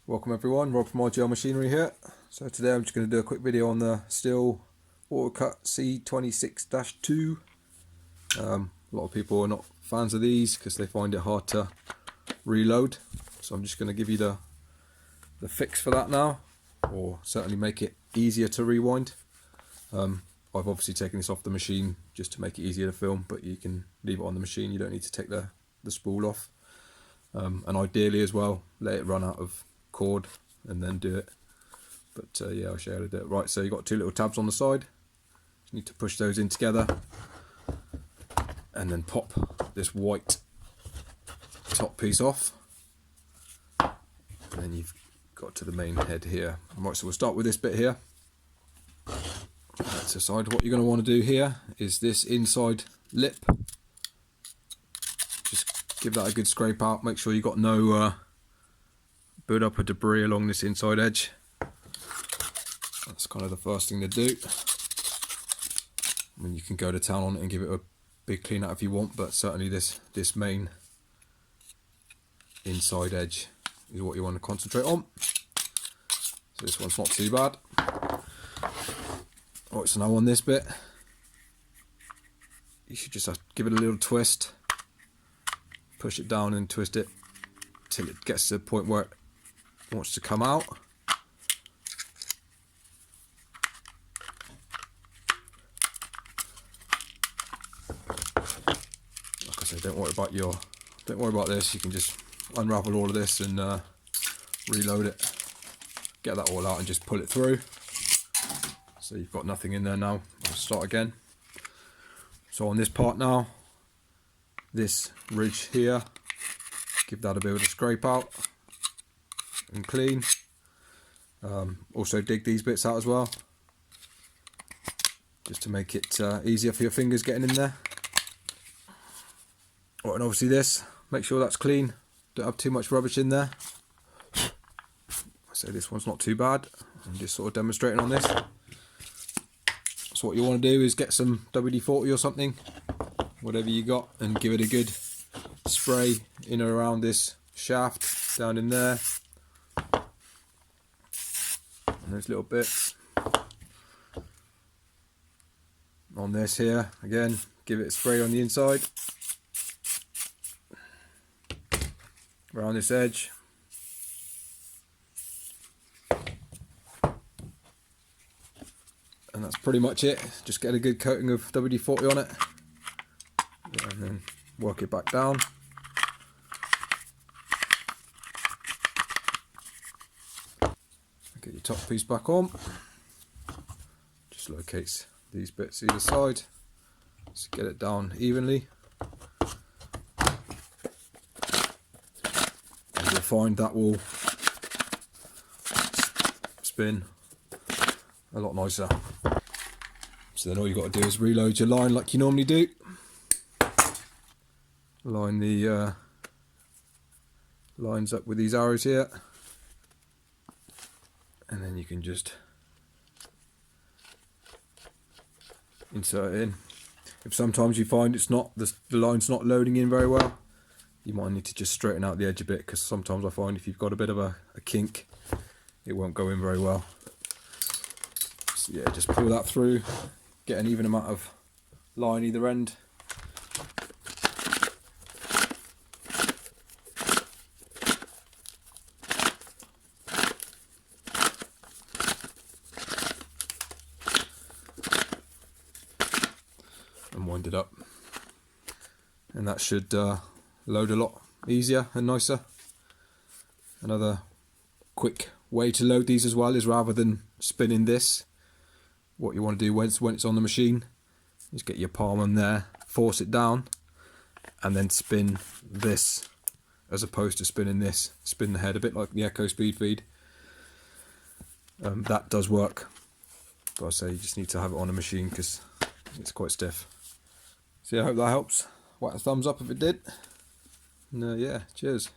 Welcome everyone, Rob from STIHL Machinery here. So today I'm just going to do a quick video on the STIHL AutoCut C26-2. A lot of people are not fans of these because they find it hard to reload. So I'm just going to give you the fix for that now, or certainly make it easier to rewind. I've obviously taken this off the machine just to make it easier to film, but you can leave it on the machine, you don't need to take the spool off. And ideally as well, let it run out of cord and then do it, but yeah, I'll show you how to do it. Right, so you've got two little tabs on the side, just need to push those in together and then pop this white top piece off, and then you've got to the main head here. Right, so we'll start with this bit here. That's aside. What you're going to want to do here is this inside lip, just give that a good scrape out, make sure you've got no build up of debris along this inside edge. That's kind of the first thing to do. I mean, you can go to town on it and give it a big clean out if you want, but certainly this main inside edge is what you want to concentrate on. So this one's not too bad. Alright, so now on this bit, you should just have to give it a little twist, push it down and twist it till it gets to the point where it wants to come out. Like I said, don't worry about this. You can just unravel all of this and reload it, get that all out and just pull it through. So you've got nothing in there now. I'll start again. So on this part now, this ridge here, give that a bit of a scrape out and clean. Also dig these bits out as well, just to make it easier for your fingers getting in there. Right, and obviously this, make sure that's clean, don't have too much rubbish in there. So this one's not too bad. I'm just sort of demonstrating on this. So what you want to do is get some WD-40 or something, whatever you got, and give it a good spray in and around this shaft down in there. And those little bits on this here, again, give it a spray on the inside around this edge, and that's pretty much it. Just get a good coating of WD-40 on it and then work it back down. Get your top piece back on, just locates these bits either side, so get it down evenly, and you'll find that will spin a lot nicer. So then all you've got to do is reload your line like you normally do. Line the lines up with these arrows here, and then you can just insert it in. If sometimes you find it's not, the line's not loading in very well, you might need to just straighten out the edge a bit, because sometimes I find if you've got a bit of a kink, it won't go in very well. So yeah, just pull that through, get an even amount of line either end. And wind it up, and that should load a lot easier and nicer. Another quick way to load these as well is, rather than spinning this, what you want to do when it's on the machine is get your palm on there, force it down, and then spin this as opposed to spinning this. Spin the head a bit like the Echo Speed Feed. That does work, but I say you just need to have it on a machine because it's quite stiff. So yeah, I hope that helps. Whack a thumbs up if it did. And yeah, cheers.